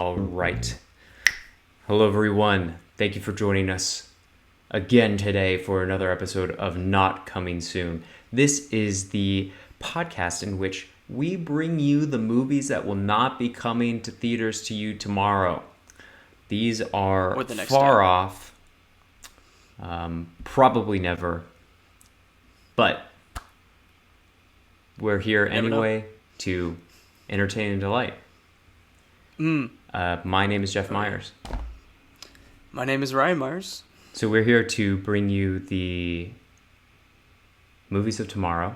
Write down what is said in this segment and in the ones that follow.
All right. Hello, everyone. Thank you for joining us again today for another episode of Not Coming Soon. This is the podcast in which we bring you the movies that will not be coming to theaters to you tomorrow. These are far off, probably never, but we're here anyway to entertain and delight. My name is Jeff Myers. My name is Ryan Myers. So we're here to bring you the movies of tomorrow.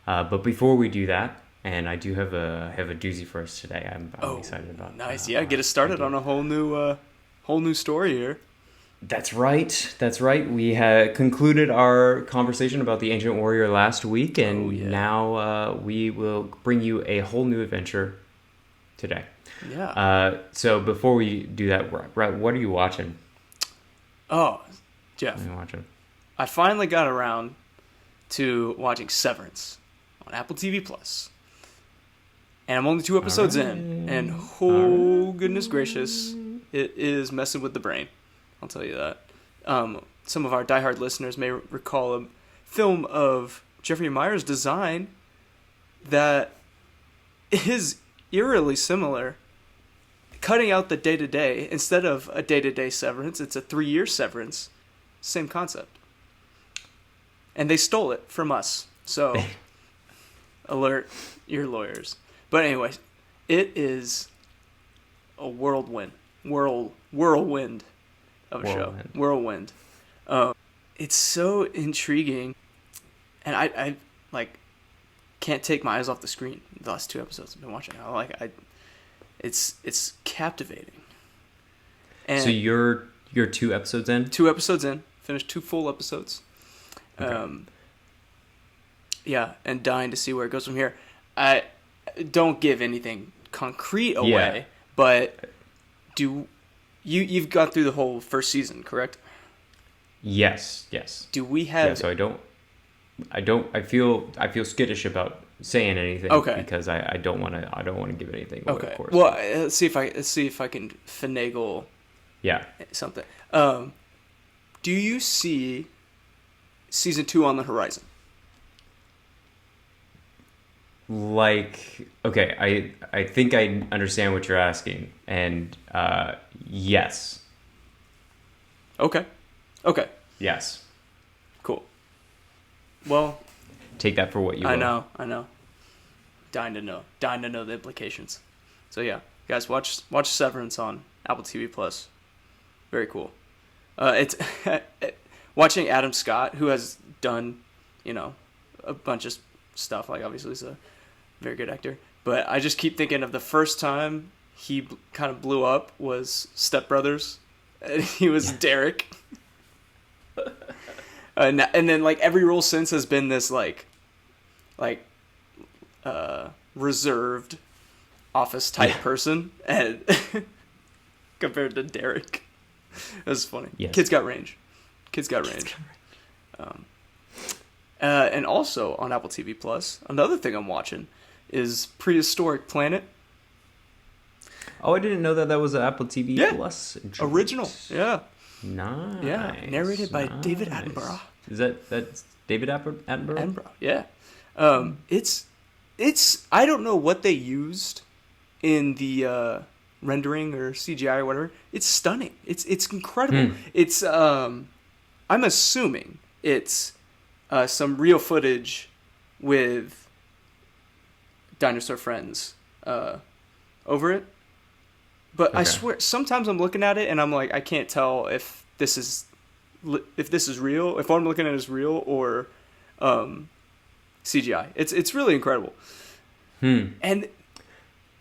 But before we do that, and I do have a doozy for us today. I'm excited about. Nice, get us started on a whole new story here. That's right. We had concluded our conversation about the Ancient Warrior last week, and now we will bring you a whole new adventure today. Yeah. So before we do that, what are you watching? Oh, Jeff. What are you watching? I finally got around to watching Severance on Apple TV Plus. And I'm only 2 episodes in, and goodness gracious, it is messing with the brain. I'll tell you that. Some of our diehard listeners may recall a film of Jeffrey Myers' design that is eerily similar. Cutting out the day-to-day, instead of a day-to-day severance, it's a 3-year severance. Same concept. And they stole it from us. So, alert your lawyers. But anyway, it is a whirlwind of a show. Whirlwind. It's so intriguing. And I can't take my eyes off the screen. The last 2 episodes I've been watching. It's captivating. And so you're 2 episodes in? 2 episodes in. Finished 2 full episodes. Okay. And dying to see where it goes from here. I don't give anything concrete away, but you've gone through the whole first season, correct? Yes. Do we have? Yeah, so I feel skittish about saying anything. Okay. Because I don't want to give anything away. Okay. Of course. Well, let's see if I can finagle. Yeah. Something. Do you see season 2 on the horizon? Okay, I think I understand what you're asking, and yes. Okay. Yes. Cool. Well, take that for what you will. I know. Dying to know the implications. So yeah, guys, watch Severance on Apple TV Plus. Very cool. It's watching Adam Scott, who has done, a bunch of stuff. Like obviously he's a very good actor, but I just keep thinking of the first time he kind of blew up was Step Brothers, and he was Derek. And then every role since has been this reserved office type person, and compared to Derek, that's funny. Yes. Kids got range. And also on Apple TV Plus, another thing I'm watching is Prehistoric Planet. Oh, I didn't know that was an Apple TV Plus original. Yeah. Nice. Yeah, narrated by David Attenborough. Is that's David Attenborough? Yeah. It's I don't know what they used in the rendering or CGI or whatever. It's stunning. It's incredible. It's I'm assuming it's some real footage with dinosaur friends over it. But okay. I swear, sometimes I'm looking at it and I'm like, I can't tell if this is real, if what I'm looking at is real or CGI. It's really incredible. And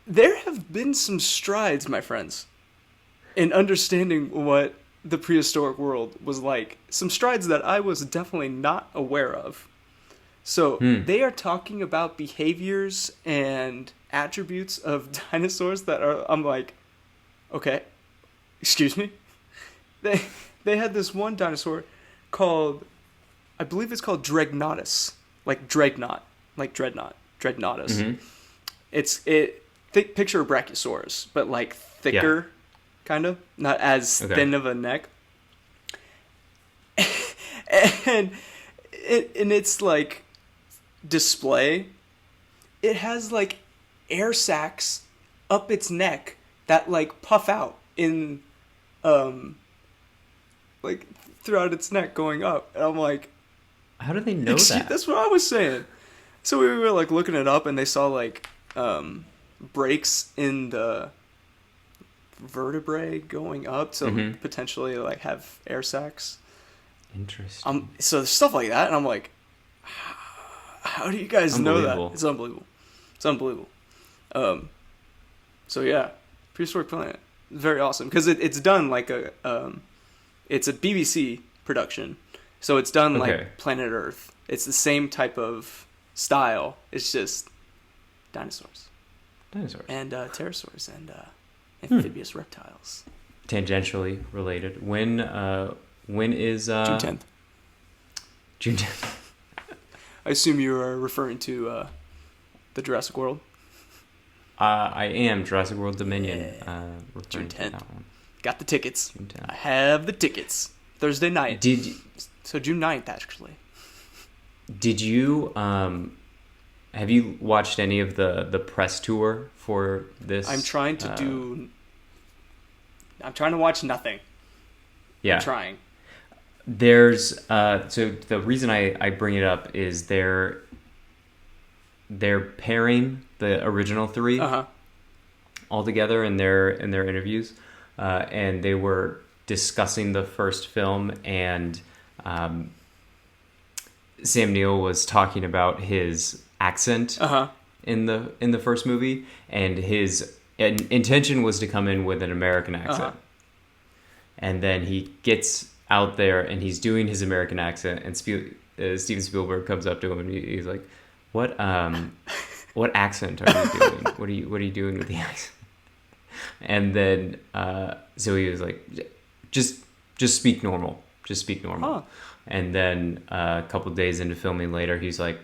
there have been some strides, my friends, in understanding what the prehistoric world was like. Some strides that I was definitely not aware of. So they are talking about behaviors and attributes of dinosaurs that are, I'm like, okay, excuse me? They had this one dinosaur called, I believe it's called Dreadnoughtus. Like Dreadnought. Like Dreadnought. Dreadnoughtus. Mm-hmm. Think picture a Brachiosaurus, but like thicker, kind of, not as thin of a neck. And in its like display, it has like air sacs up its neck that like puff out in like throughout its neck going up, and I'm like, how do they know that? That's what I was saying. So we were like looking it up, and they saw like breaks in the vertebrae going up, so potentially like have air sacs. Interesting. So there's stuff like that, and I'm like, how do you guys know that? It's unbelievable. It's unbelievable. So yeah, Prehistoric Planet, very awesome, because it's done like it's a BBC production, so it's done like Planet Earth. It's the same type of style. It's just dinosaurs, and pterosaurs, and amphibious reptiles. Tangentially related. When is June 10th? June 10th. I assume you are referring to the Jurassic World. I am Jurassic World Dominion. June 10th. Got the tickets. June 10th. I have the tickets. Thursday night. So June 9th, actually. Did you have you watched any of the press tour for this? I'm trying to watch nothing. Yeah. I'm trying. There's so the reason I bring it up is they're pairing the original three all together in their interviews, and they were discussing the first film, and Sam Neill was talking about his accent in the first movie, and his intention was to come in with an American accent, and then he gets out there and he's doing his American accent, and Steven Spielberg comes up to him and he's like, what accent are you doing? What are you doing with the accent? And then so he was like, just speak normal. And then a couple days into filming later, he's like,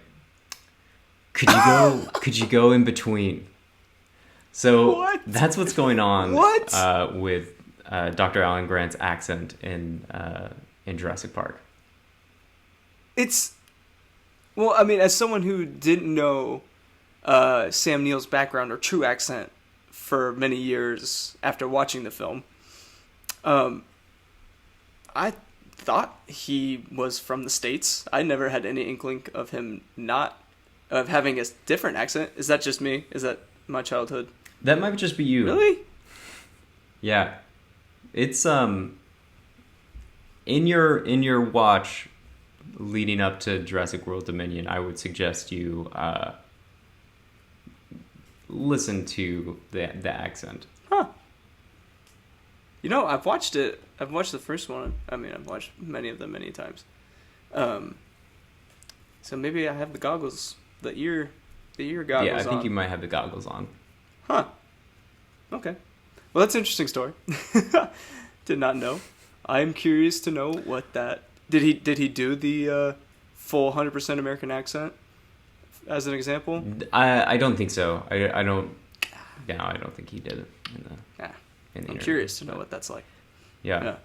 could you go in between? So that's what's going on with Dr. Alan Grant's accent in Jurassic Park. Well, I mean, as someone who didn't know Sam Neill's background or true accent for many years after watching the film, I thought he was from the States. I never had any inkling of him of having a different accent. Is that just me? Is that my childhood? That might just be you. Really? Yeah. It's in your watch leading up to Jurassic World Dominion, I would suggest you listen to the accent. Huh. You know, I've watched it. I've watched the first one. I mean, I've watched many of them many times. So maybe I have the goggles, the ear goggles. Yeah, I think you might have the goggles on. Huh. Okay. Well, that's an interesting story. Did not know. I'm curious to know what that. Did he do the full 100% American accent as an example? I don't think so. I don't think he did it in the I'm curious to know what that's like. Yeah.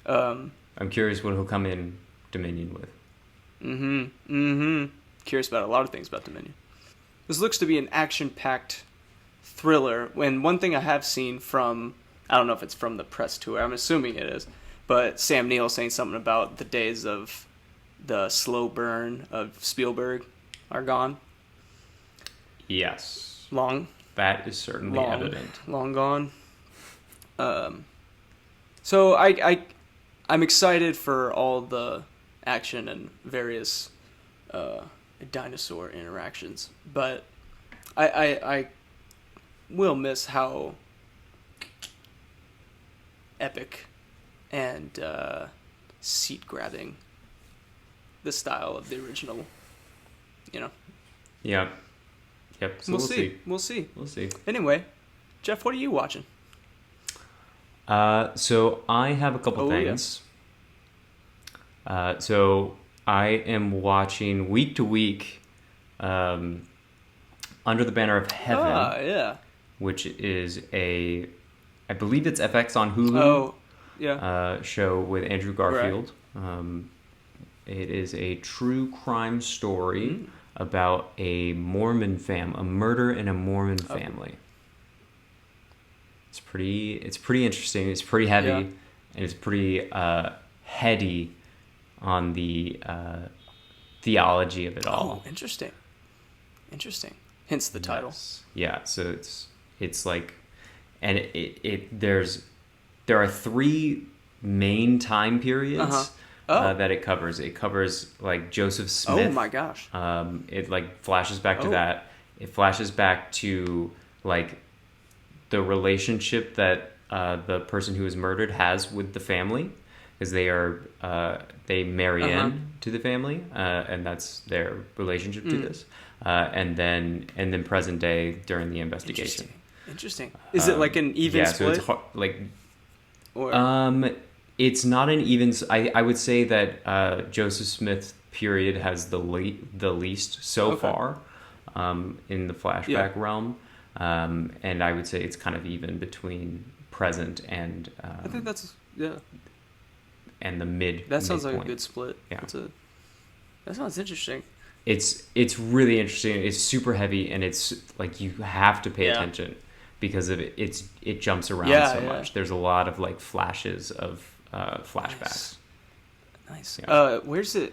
I'm curious what he'll come in Dominion with. Curious about a lot of things about Dominion. This looks to be an action-packed thriller. And one thing I have seen from, I don't know if it's from the press tour, I'm assuming it is, but Sam Neill saying something about the days of the slow burn of Spielberg are gone. Yes. That is certainly evident. Long gone. So I'm excited for all the action and various dinosaur interactions, but I will miss how epic and seat grabbing the style of the original, Yeah. Yep. So we'll see. We'll see. Anyway, Jeff, what are you watching? So I have a couple things. Yes. So I am watching week to week, Under the Banner of Heaven. Yeah. which is I believe it's FX on Hulu. Oh, yeah. Show with Andrew Garfield. It is a true crime story about a Mormon a murder in a Mormon family. It's pretty interesting. It's pretty heavy, and it's pretty heady on the theology of it all. Oh, interesting. Hence the title. Yes. Yeah. So it's like, and there are 3 main time periods that it covers. It covers like Joseph Smith. Oh my gosh. It like flashes back to that. It flashes back to like the relationship that the person who was murdered has with the family, because they marry in to the family, and that's their relationship to this. And then present day during the investigation. Interesting. Is it like an even split? So it's hard, like, it's not an even. I would say that Joseph Smith period has the least so far in the flashback realm, and I would say it's kind of even between present and. I think that's And the mid. That sounds midpoint. like a good split. Yeah. That sounds interesting. It's really interesting. It's super heavy, and it's like you have to pay attention because of it. It jumps around much. There's a lot of like flashes of flashbacks. Nice. Yeah. Where's it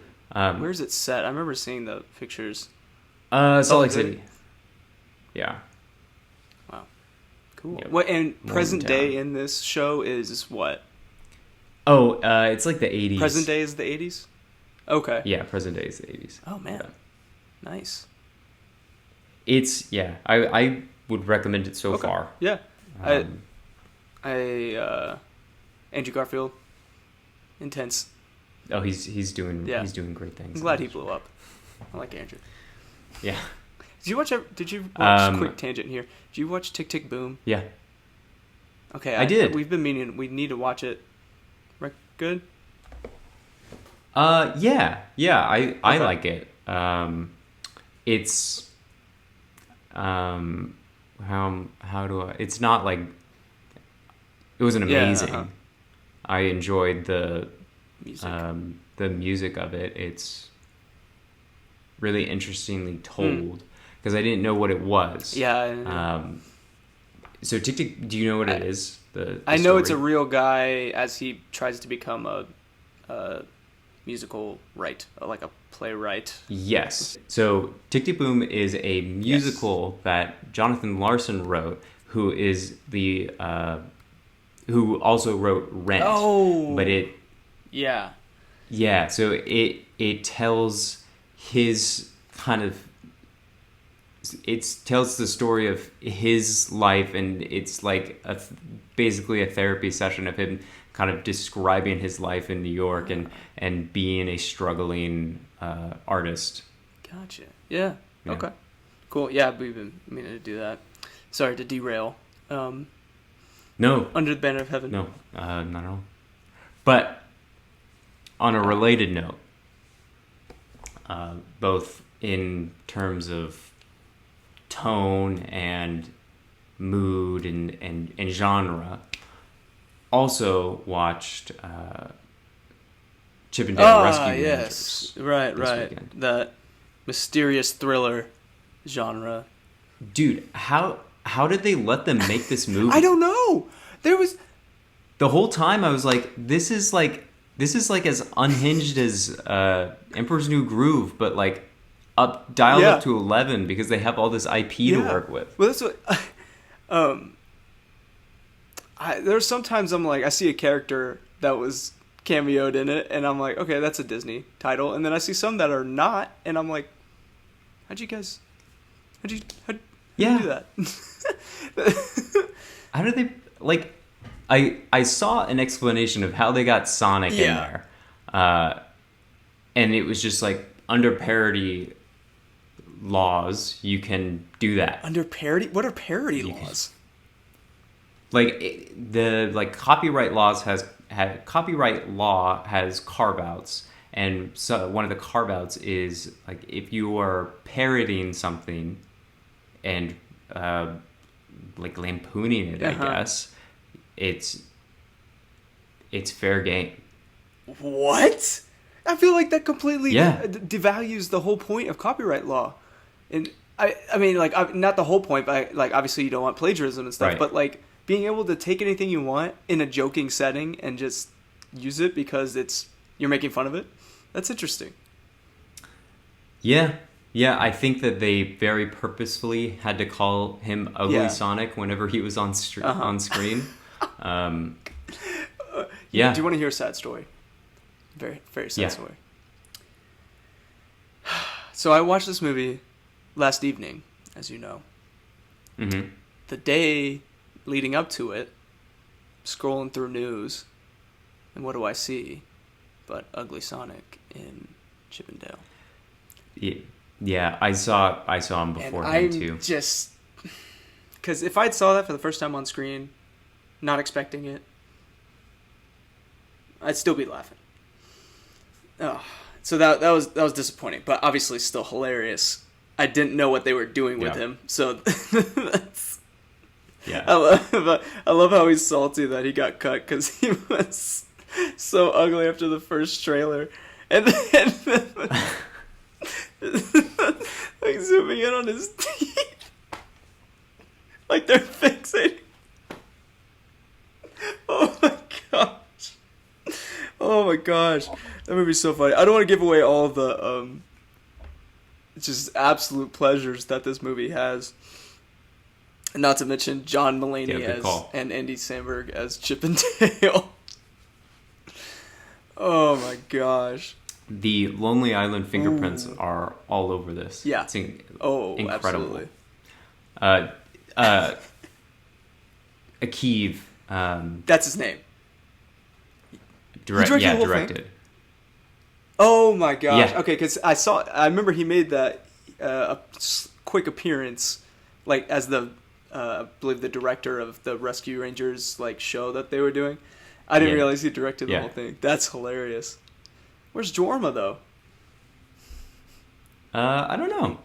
set? I remember seeing the pictures. Salt Lake City. Yeah. Wow. Cool. Yep. What and present day in this show is what? Oh, it's like the 80s. Present day is the 80s? Okay. Yeah, present day is the 80s. Oh man. Yeah. Nice. It's I would recommend it so far. Yeah. Andrew Garfield. Intense. Oh, he's doing great things. I'm glad he blew up. I like Andrew. Yeah. Did you watch quick tangent here? Did you watch Tick Tick Boom? Yeah. Okay, I did. We've been meaning we need to watch it. Good? Yeah, I like it. It's how do I? It's not like it wasn't amazing. Yeah, I enjoyed the music. of it. It's really interestingly told because I didn't know what it was. Yeah. So Tick Tick, do you know what it is? I know it's a real guy as he tries to become a musical like a playwright. Yes. So Tick Tick Boom is a musical that Jonathan Larson wrote, who is the who also wrote Rent. Oh. But it. Yeah. Yeah. So it tells his kind of. It tells the story of his life, and it's like basically a therapy session of him kind of describing his life in New York and being a struggling artist. Gotcha. Yeah. Okay. Cool. Yeah, we've been meaning to do that. Sorry to derail. No. Under the Banner of Heaven. No, not at all. But on a related note, both in terms of tone and mood and genre, also watched Chip and Dale Rescue Rangers. Right. Weekend. That mysterious thriller genre. Dude, how did they let them make this movie? I don't know. There was the whole time I was like, this is like as unhinged as Emperor's New Groove, but like dialed up to 11 because they have all this IP to work with. Well, that's what. There's sometimes I'm like, I see a character that was cameoed in it, and I'm like, okay, that's a Disney title, and then I see some that are not, and I'm like, how'd you do that? How did they like? I saw an explanation of how they got Sonic in there, and it was just like under parody laws, you can do that. Under parody? What are parody laws? Copyright law has carve outs, and so one of the carve outs is like if you are parodying something and like lampooning it, I guess, it's fair game. What? I feel like that completely devalues the whole point of copyright law. And I mean, like, not the whole point, but like, obviously you don't want plagiarism and stuff, Right. but like being able to take anything you want in a joking setting and just use it because you're making fun of it. That's interesting. Yeah. Yeah, I think that they very purposefully had to call him Ugly Sonic whenever he was on screen. Yeah. Do you want to hear a sad story? Very, very sad story. So I watched this movie last evening, as you know. Mm-hmm. The day leading up to it, scrolling through news, and what do I see but Ugly Sonic in Chippendale? Yeah, I saw him beforehand too. Just because if I'd saw that for the first time on screen, not expecting it, I'd still be laughing. Oh, so that was disappointing, but obviously still hilarious. I didn't know what they were doing with him, so that's. Yeah. I love how he's salty that he got cut because he was so ugly after the first trailer, and then like zooming in on his teeth, like they're fixating. Oh my gosh! Oh my gosh! That movie's so funny. I don't want to give away all the just absolute pleasures that this movie has. And not to mention John Mulaney and Andy Samberg as Chip and Dale. Oh my gosh. The Lonely Island fingerprints are all over this. Yeah. It's Absolutely. incredible. Akiv. That's his name. Directed. Oh my gosh. Yeah. Okay, because I remember he made that a quick appearance, like as the I believe the director of the Rescue Rangers like show that they were doing. I didn't realize he directed the whole thing. That's hilarious. Where's Jorma though? I don't know.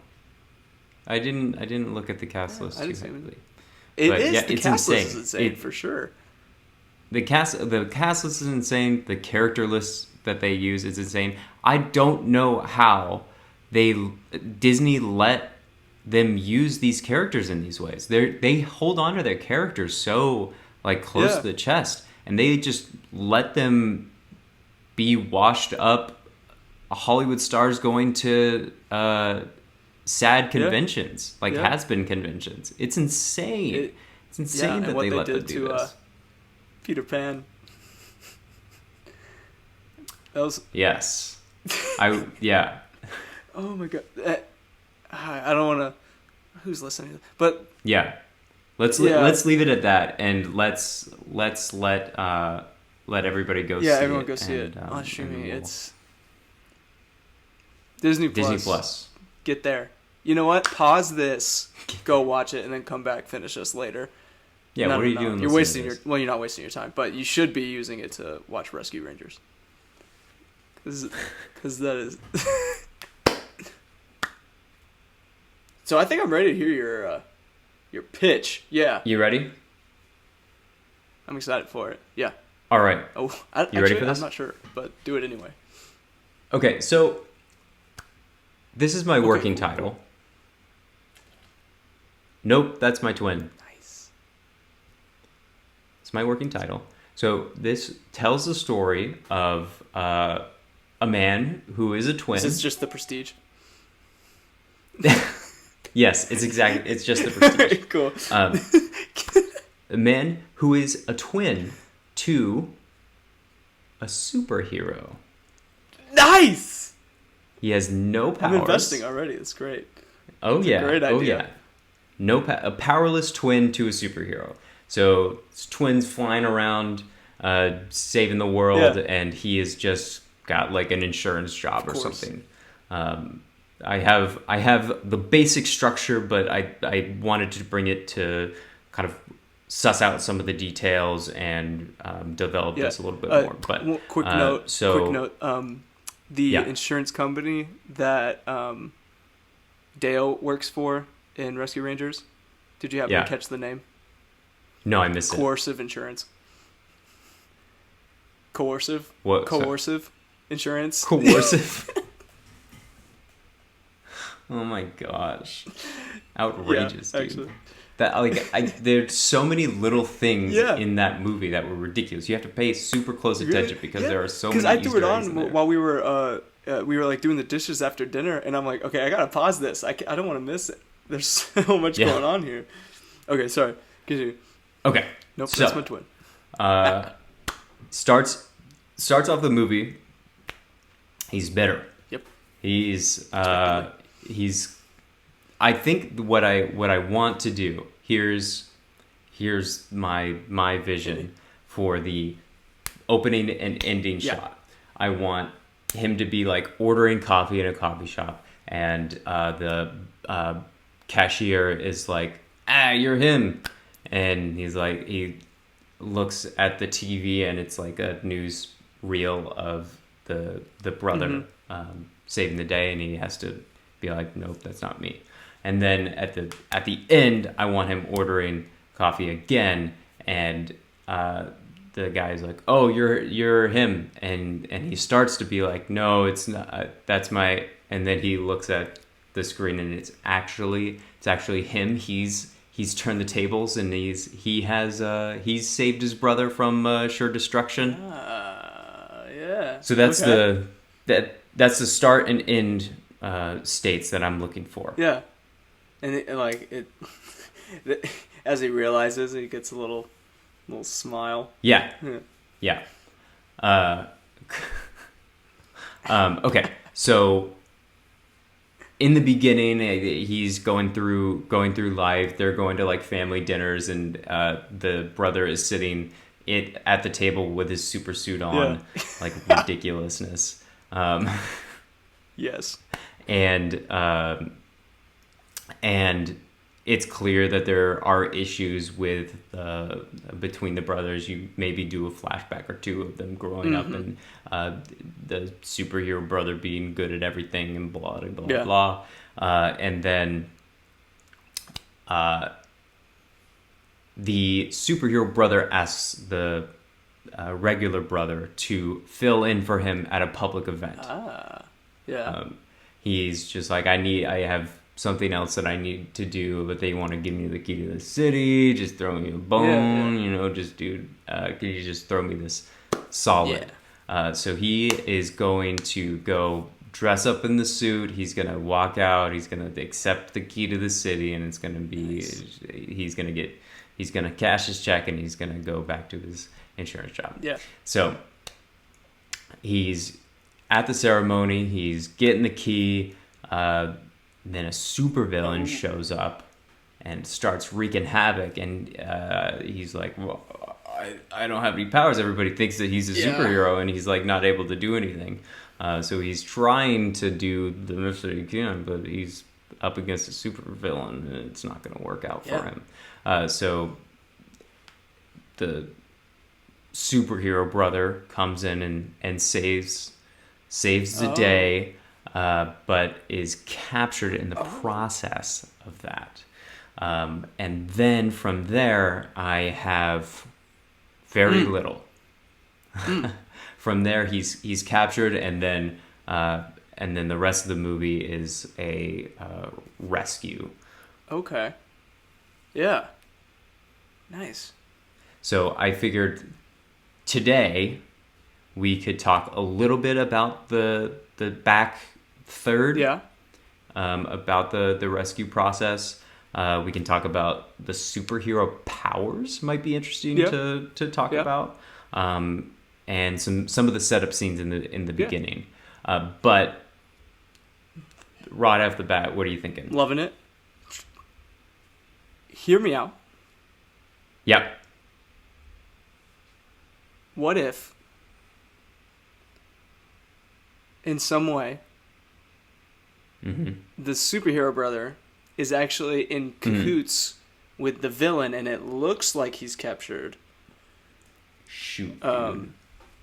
I didn't look at the cast list too heavily. The cast list is insane for sure. The cast list is insane. The character list that they use is insane. I don't know how Disney let them use these characters in these ways. They hold on to their characters so like close to the chest, and they just let them be washed up Hollywood stars going to sad conventions, has-been conventions. It's insane. It's insane that they let them do this. Peter Pan. That was Oh my god. I don't want to. Who's listening? But let's leave it at that, and let's let everybody go. Yeah, everyone go see it on streaming. It's Disney Plus. Get there. You know what? Pause this. Go watch it, and then come back. Finish us later. Yeah, what are you doing? You're wasting your. Well, you're not wasting your time, but you should be using it to watch Rescue Rangers. Because that is. So I think I'm ready to hear your pitch. Yeah. You ready? I'm excited for it. Yeah. All right. Oh, you ready for this? I'm not sure, but do it anyway. Okay, so this is my working title. Nope, that's my twin. Nice. It's my working title. So this tells the story of a man who is a twin. Is this just The Prestige? Yes, it's just The Prestige. Cool. A man who is a twin to a superhero. Nice! He has no powers. I'm investing already. That's great. Oh, yeah. Great idea. Oh, yeah. A powerless twin to a superhero. So it's twins flying around, saving the world, and he has just got like an insurance job or something. I have the basic structure, but I wanted to bring it to kind of suss out some of the details and develop this a little bit more. But quick note. The insurance company that Dale works for in Rescue Rangers. Did you happen to catch the name? No, I missed it. Coercive insurance. Coercive? What? Coercive insurance. Coercive? Oh my gosh. Outrageous, yeah, dude. actually. That there's so many little things Yeah. in that movie that were ridiculous. You have to pay super close attention because there are so many Because I threw it Easter eggs in on there. while we were like doing the dishes after dinner, and I'm like, okay, I gotta pause this. I don't want to miss it. There's so much going on here. Okay, sorry. Continue. Okay. Nope, so, that's my twin. Starts off the movie. He's bitter. Yep. He's I think what I want to do, here's my vision for the opening and ending shot. I want him to be like ordering coffee in a coffee shop, and the cashier is like, you're him, and he's like, he looks at the TV and it's like a news reel of the brother saving the day, and he has to be like, nope, that's not me. And then at the end, I want him ordering coffee again, and the guy's like, "Oh, you're him," and he starts to be like, "No, it's not. That's my." And then he looks at the screen, and it's actually him. He's turned the tables, and he's saved his brother from sure destruction. Yeah. So that's that's the start and end states that I'm looking for. Yeah. And as he realizes, he gets a little smile. Yeah. Okay. So in the beginning, he's going through life. They're going to like family dinners, and the brother is sitting at the table with his super suit on, like ridiculousness. Yes. And it's clear that there are issues with between the brothers. You maybe do a flashback or two of them growing up, and the superhero brother being good at everything and blah blah blah blah. And then the superhero brother asks the regular brother to fill in for him at a public event. He's just like, I have something else that I need to do, but they want to give me the key to the city. Just throw me a bone, just dude. Can you just throw me this solid? So he is going to go dress up in the suit. He's gonna walk out. He's gonna accept the key to the city, and it's gonna be he's gonna cash his check, and he's gonna go back to his insurance job. Yeah. So he's at the ceremony. He's getting the key. Then a supervillain shows up and starts wreaking havoc, and he's like, well, I don't have any powers. Everybody thinks that he's a superhero, and he's like not able to do anything. So he's trying to do the best that he can, but he's up against a supervillain, and it's not going to work out for him. So the superhero brother comes in and saves the day. But is captured in the process of that. And then from there, I have very little. From there, he's captured, and then the rest of the movie is a rescue. Okay. Yeah. Nice. So I figured today we could talk a little bit about the back third, about the rescue process. We can talk about the superhero powers, might be interesting to talk about, and some of the setup scenes in the beginning. But right off the bat, what are you thinking? Loving it. Hear me out. Yep. What if, in some way, the superhero brother is actually in cahoots with the villain, and it looks like he's captured? Shoot.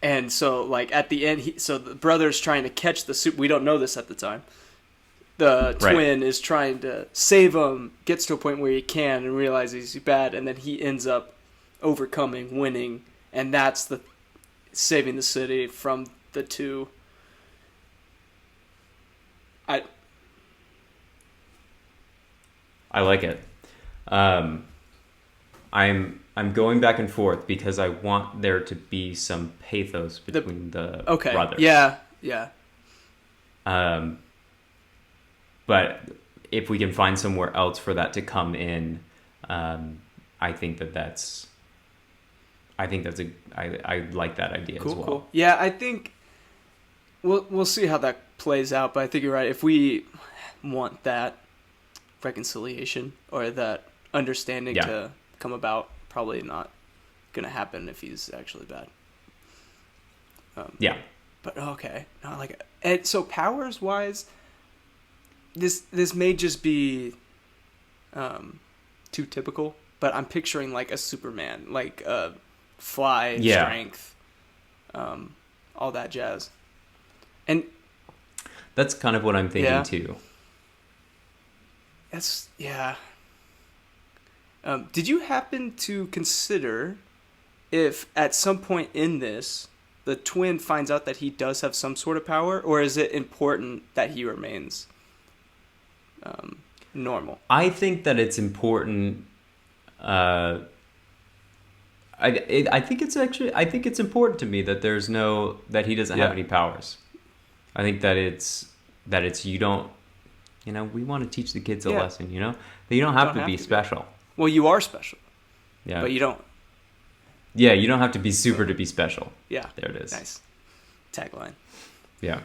And so, like, at the end, so the brother's trying to catch the super. We don't know this at the time. The twin is trying to save him, gets to a point where he can and realizes he's bad, and then he ends up overcoming, winning, and that's the saving the city from the two. I like it. I'm going back and forth because I want there to be some pathos between the brothers. Yeah. But if we can find somewhere else for that to come in, I think that's I like that idea as well. Cool. Yeah, I think we'll see how that plays out, but I think you're right. If we want that reconciliation or that understanding to come about, probably not gonna happen if he's actually bad. But okay, not like and so powers wise, this may just be too typical, but I'm picturing like a Superman, like fly, strength, all that jazz, and that's kind of what I'm thinking too. That's did you happen to consider if at some point in this the twin finds out that he does have some sort of power, or is it important that he remains normal? I think that it's important. I think it's important to me that that he doesn't have any powers. I think that it's you don't, we want to teach the kids a lesson, that you don't have to be special. Well, you are special. Yeah. But you don't. Yeah, you don't have to be super to be special. Yeah. There it is. Nice. Tagline. Yeah.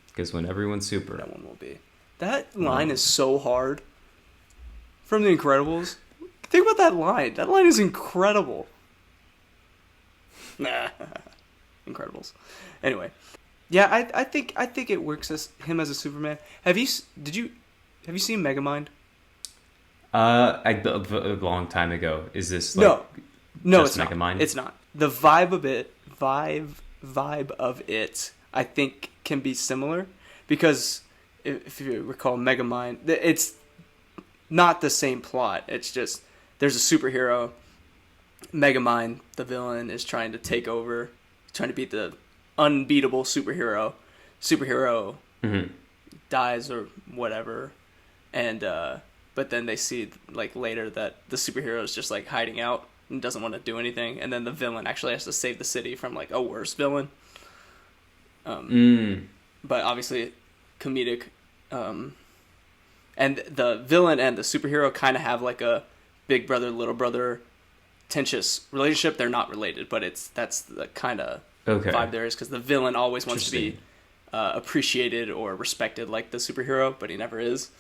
Because when everyone's super. That one will be. That line is so hard. From The Incredibles. Think about that line. That line is incredible. Incredibles. Anyway. Yeah, I think it works as him as a Superman. Have you seen Megamind? A long time ago. Is this like no, just it's Megamind? Not. It's not. The vibe of it, I think, can be similar because if you recall Megamind, it's not the same plot. It's just there's a superhero. Megamind, the villain, is trying to take over, trying to beat the unbeatable superhero. Superhero dies or whatever, and but then they see like later that the superhero is just like hiding out and doesn't want to do anything, and then the villain actually has to save the city from like a worse villain. But obviously comedic, and the villain and the superhero kind of have like a big brother little brother tenuous relationship. They're not related, but that's the kind of vibe there is, because the villain always wants to be appreciated or respected like the superhero, but he never is.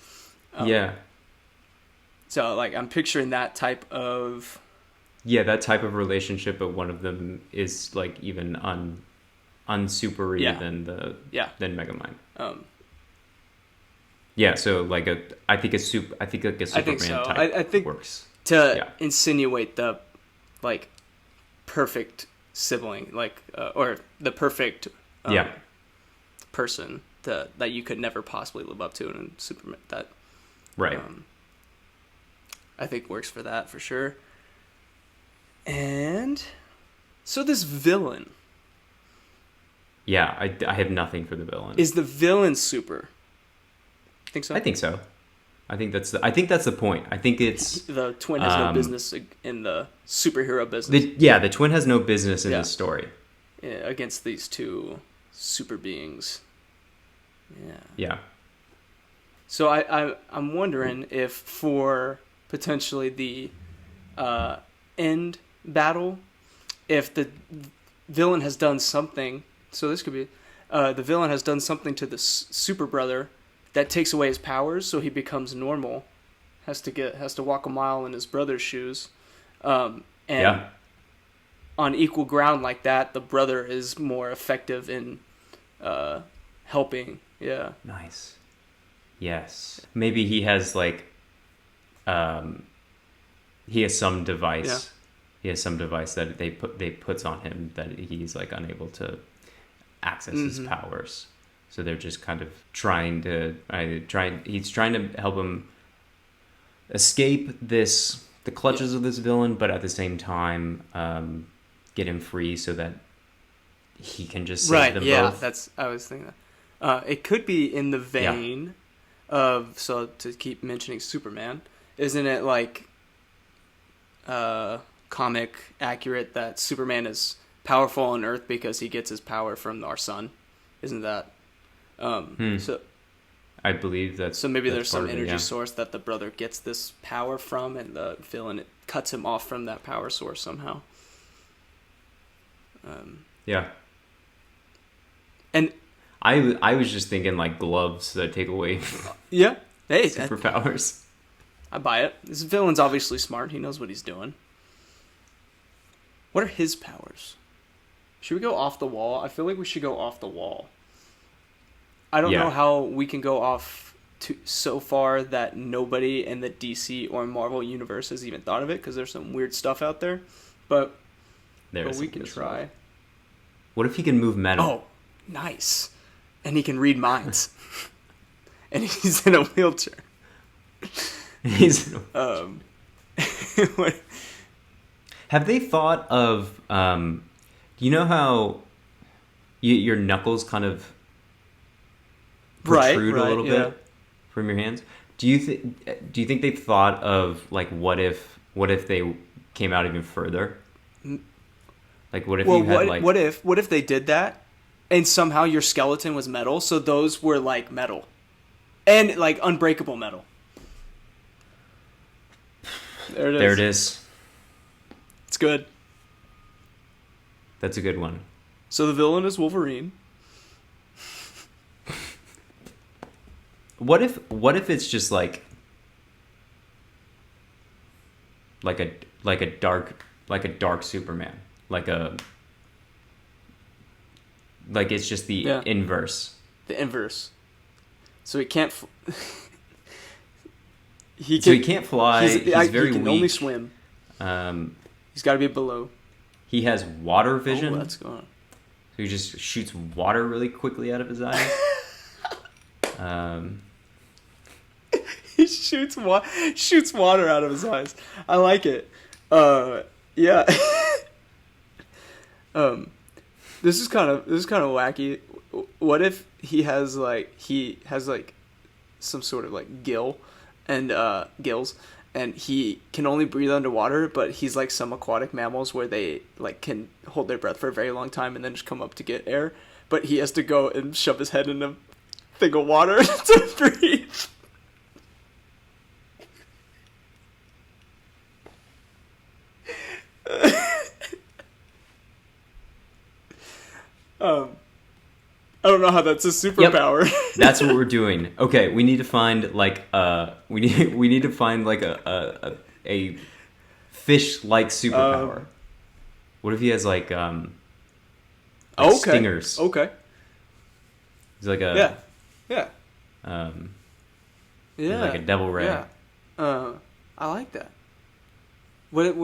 So like I'm picturing that type of relationship, but one of them is like even unsupery than Megamind. So like I think a Superman type I think works to insinuate the like perfect sibling, like or the perfect person that you could never possibly live up to, and Superman that I think works for that for sure. And so this villain, I have nothing for the villain. Is the villain super? Think so? I think so. I think that's the point. I think it's the twin has no business in the superhero business. The twin has no business in this story. Against these two super beings. Yeah. So I'm wondering if for potentially the end battle, if the villain has done something. So this could be the villain has done something to the super brother that takes away his powers, so he becomes normal. Has to walk a mile in his brother's shoes, on equal ground like that, the brother is more effective in helping. Yeah. Nice. Yes. Maybe he has like, he has some device. Yeah. He has some device that they puts on him that he's like unable to access his powers. So they're just kind of he's trying to help him escape this the clutches of this villain, but at the same time, get him free so that he can just save them both. I was thinking that. It could be in the vein of, so to keep mentioning Superman, isn't it like comic accurate that Superman is powerful on Earth because he gets his power from our sun? Isn't that so? I believe that's so. Maybe that's there's some part of it, energy source that the brother gets this power from, and the villain cuts him off from that power source somehow. Yeah. And I was just thinking like gloves that take away yeah, hey, superpowers. I buy it. This villain's obviously smart. He knows what he's doing. What are his powers? Should we go off the wall? I feel like we should go off the wall. I don't know how we can go off so far that nobody in the DC or Marvel universe has even thought of it, because there's some weird stuff out there. But we can try. What if he can move metal? Oh, nice. And he can read minds. And he's in a wheelchair. Have they thought of you know how your knuckles kind of protrude a little bit from your hands? Do you think they've thought of like what if they came out even further? Like what if they did that and somehow your skeleton was metal, so those were like metal and like unbreakable metal? There it is. It's good. That's a good one. So the villain is Wolverine. What if it's just like a dark Superman, like it's just the inverse. The inverse. So he can't. He can't fly. He's very weak. He can only swim. He's got to be below. He has water vision. Oh, that's going. So he just shoots water really quickly out of his eyes. He shoots water out of his eyes. I like it. Yeah. This is kind of wacky. What if he has some sort of like gills, and he can only breathe underwater, but he's like some aquatic mammals where they like can hold their breath for a very long time and then just come up to get air, but he has to go and shove his head in a thing of water to breathe. I don't know how that's a superpower. Yep. That's what we're doing. Okay, we need to find like a fish-like superpower. What if he has like stingers? Okay. He's like a yeah, like a devil ray. Yeah. I like that. What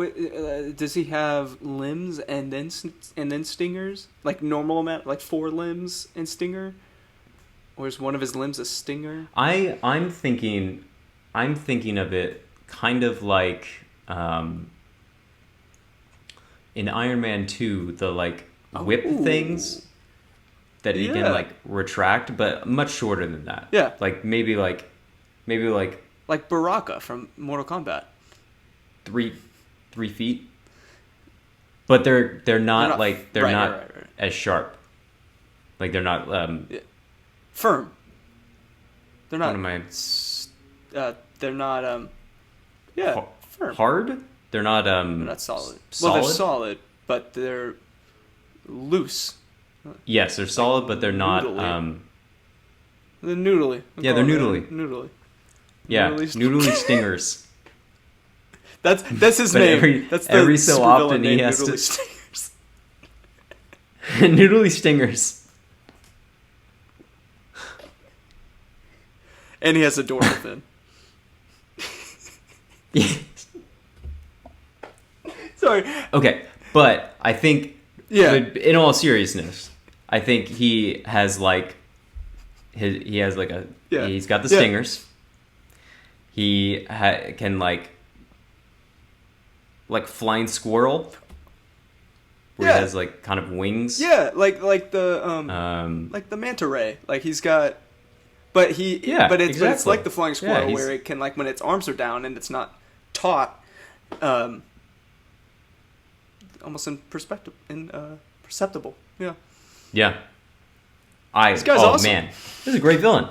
does he have limbs and then stingers? Like normal amount, like 4 limbs and stinger? Or is one of his limbs a stinger? I'm thinking of it kind of like in Iron Man 2, the like whip things that he can like retract, but much shorter than that. Yeah. Like maybe like Baraka from Mortal Kombat. 3 feet, but they're not as sharp. Like they're not firm. They're not. What am I? They're not. Firm. Hard. They're not. They're not solid. Well, they're solid, but they're loose. Yes, they're solid, but they're not. They're noodly. Yeah, they're noodly. Noodly. Yeah, noodly stingers. That's his name. That's every so often he has Noodly to. Stingers. Noodly stingers. And he has a door within. Sorry. Okay, but I think, in all seriousness, I think he has like he's got the stingers. He can like like flying squirrel, where he has like kind of wings. Yeah, like the manta ray. Like he's got, but it's like the flying squirrel where it can, like, when its arms are down and it's not taut, almost perceptible. Yeah. Yeah. This guy's awesome. Man, this is a great villain.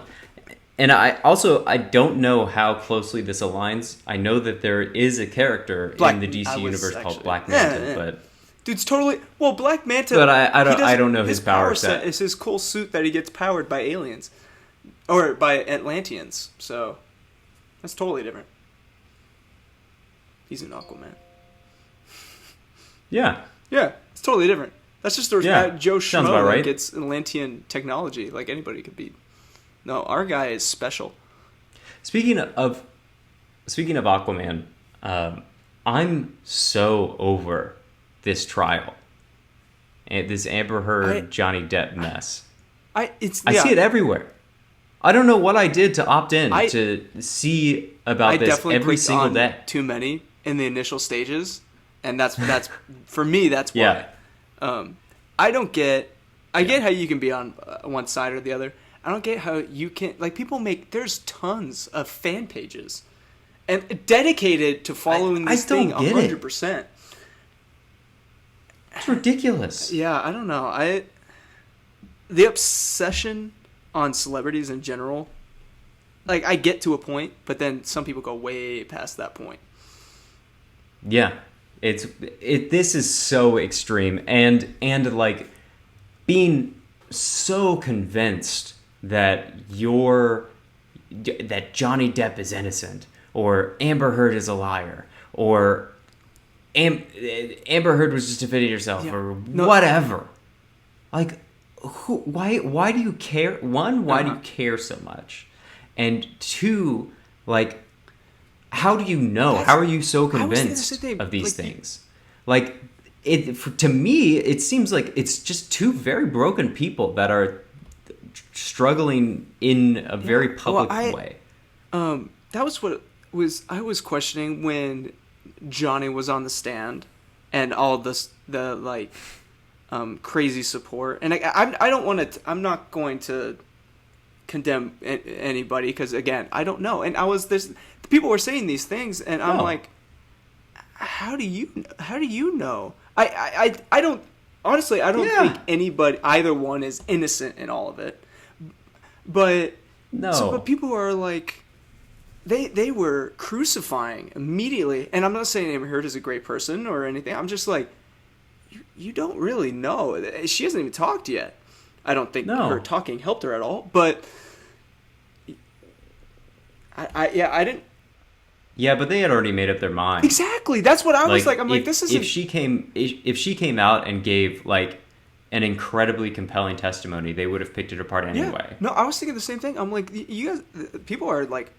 And I don't know how closely this aligns. I know that there is a character in the DC universe called Black Manta, but dude's totally Black Manta. But I don't know his power set. Is his cool suit that he gets powered by aliens or by Atlanteans. So that's totally different. He's an Aquaman. Yeah. Yeah, it's totally different. That's just Joe Schmo that gets Atlantean technology like anybody could beat. No, our guy is special. Speaking of Aquaman, I'm so over this trial and this Amber Heard Johnny Depp mess. I see it everywhere. I don't know what I did to opt in to see about this every single day. Too many in the initial stages, and that's for me. That's why. Yeah. I don't get. I get how you can be on one side or the other. I don't get how you can, like, people there's tons of fan pages and dedicated to following this thing 100%. It's ridiculous. Yeah, I don't know. The obsession on celebrities in general, like, I get to a point, but then some people go way past that point. Yeah. This is so extreme and like being so convinced that Johnny Depp is innocent, or Amber Heard is a liar, or Amber Heard was just defending herself, or whatever. Like, why do you care? One, why do you care so much? And two, like, how do you know? How are you so convinced of these things? Like, to me, it seems like it's just two very broken people that are struggling in a very public way. That was what I was questioning when Johnny was on the stand and all the crazy support. And I don't want to. I'm not going to condemn anybody because, again, I don't know. And people were saying these things, and I'm like, how do you know? I don't. Honestly, I don't think either one is innocent in all of it. But but people are like, they were crucifying immediately. And I'm not saying Amber Heard is a great person or anything. I'm just like, you don't really know. She hasn't even talked yet. I don't think her talking helped her at all. But I didn't. Yeah, but they had already made up their mind. Exactly. That's what I was like. I'm like, this isn't. If she came out and gave like an incredibly compelling testimony, they would have picked it apart anyway. Yeah. No, I was thinking the same thing. I'm like, you guys, people are like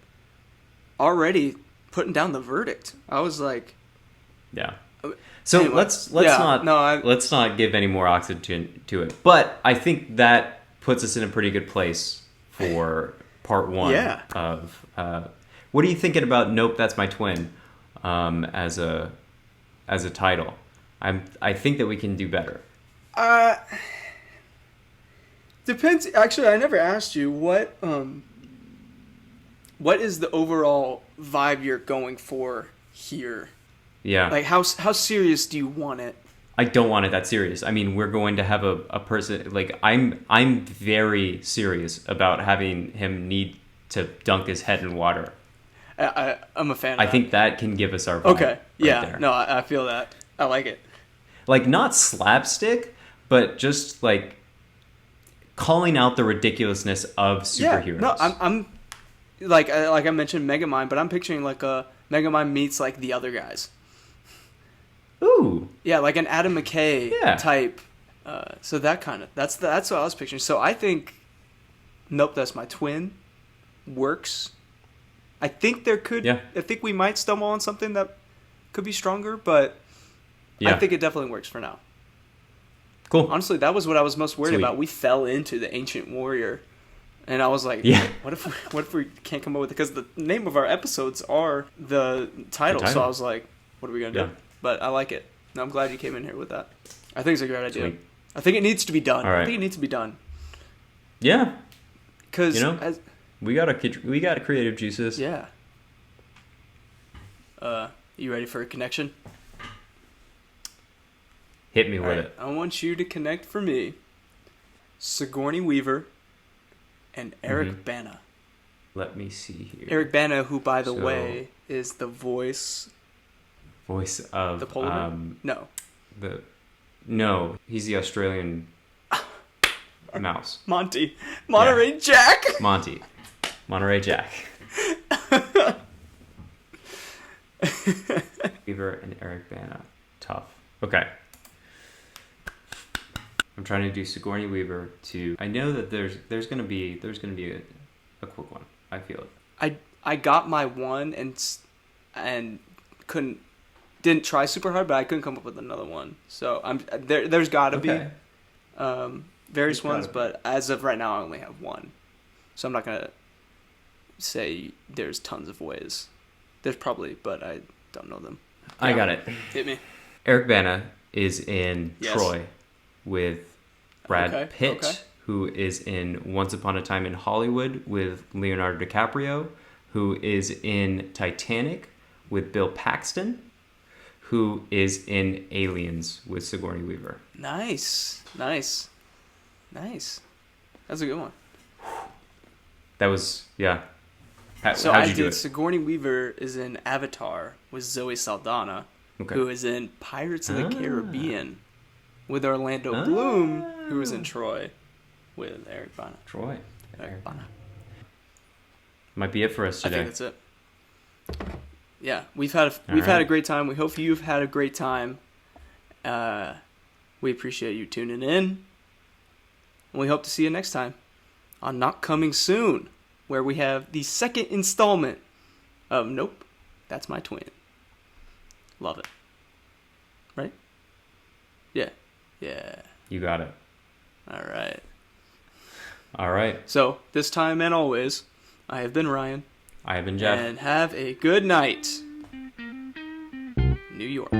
already putting down the verdict. I was like, yeah. So anyway, let's not give any more oxygen to it. But I think that puts us in a pretty good place for part one of. What are you thinking about Nope, That's My Twin as a title? I think that we can do better. Depends. Actually, I never asked you what is the overall vibe you're going for here? Yeah. Like, how serious do you want it? I don't want it that serious. I mean, we're going to have a person, like, I'm very serious about having him need to dunk his head in water. I'm a fan of that. I think that can give us our vibe. Okay. Yeah. There. No, I feel that. I like it. like not slapstick, but just like calling out the ridiculousness of superheroes. Yeah, no, I'm like I mentioned Megamind, but I'm picturing like a Megamind meets like the other guys. Ooh. Yeah, like an Adam McKay type. So that kind of that's what I was picturing. So I think Nope, That's My Twin works. I think there could. Yeah. I think we might stumble on something that could be stronger, but I think it definitely works for now. Cool. Honestly, that was what I was most worried about. We fell into the Ancient Warrior, and I was like, what if we can't come up with it? Because the name of our episodes are the title. So I was like, what are we gonna do? but I like it. And I'm glad you came in here with that. I think it's a great idea. Sweet. I think it needs to be done. All right. I think it needs to be done. Yeah. Because, we got creative juices. Yeah. You ready for a connection? Hit me with Right. it. I want you to connect for me Sigourney Weaver and Eric Bana. Let me see here. Eric Bana, who, by the way, is the voice of the polar bear? No, he's the Australian mouse. Monterey Jack. Monterey Jack. Weaver and Eric Bana. Tough. Okay. I'm trying to do Sigourney Weaver to. I know that there's gonna be a quick one. I feel it. I got my one and didn't try super hard, but I couldn't come up with another one. So there's got to be various ones, but as of right now, I only have one. So I'm not gonna say there's tons of ways. There's probably, but I don't know them. I got it. Hit me. Eric Bana is in Troy with Brad Pitt, who is in Once Upon a Time in Hollywood with Leonardo DiCaprio, who is in Titanic with Bill Paxton, who is in Aliens with Sigourney Weaver. Nice. That's a good one. That was, yeah. So how'd I you do did it? Sigourney Weaver is in Avatar with Zoe Saldana, who is in Pirates of the Caribbean with Orlando Bloom, who is in Troy with Eric Bana. Eric Bana. Might be it for us today. I think that's it. Yeah, we've had a great time. We hope you've had a great time. We appreciate you tuning in. And we hope to see you next time on Not Coming Soon, where we have the second installment of Nope, That's My Twin. Love it. Right? Yeah. You got it. All right. So, this time and always, I have been Ryan. I have been Jeff. And have a good night, New York.